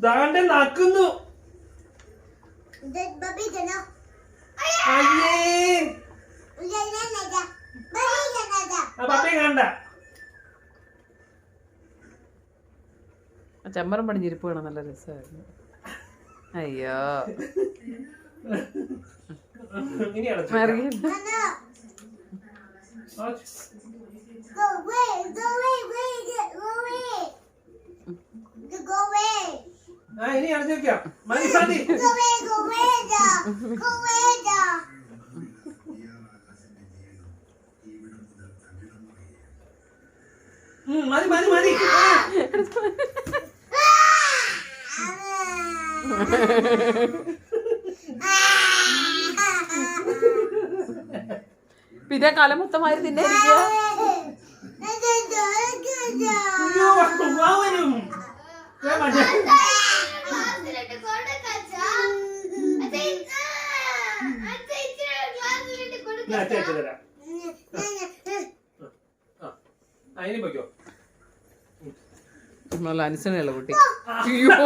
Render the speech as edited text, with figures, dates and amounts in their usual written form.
ദാണ്ടെ നക്കുന്നു. പപ്പയും കണ്ട ചമ്മരം പടിഞ്ഞിരിപ്പ് വേണം. നല്ല രസമായിരുന്നു. അയ്യോ ഇനി ഇനി അടച്ചു വെക്കാം. മതി മതി മതി മതി മതി. പിന്നെ കലമൊത്തമായി തിന്നായിരിക്കുക. അതിന് പൊയ്ക്കോ. നല്ല അനുസരണയുള്ള കുട്ടി. അയ്യോ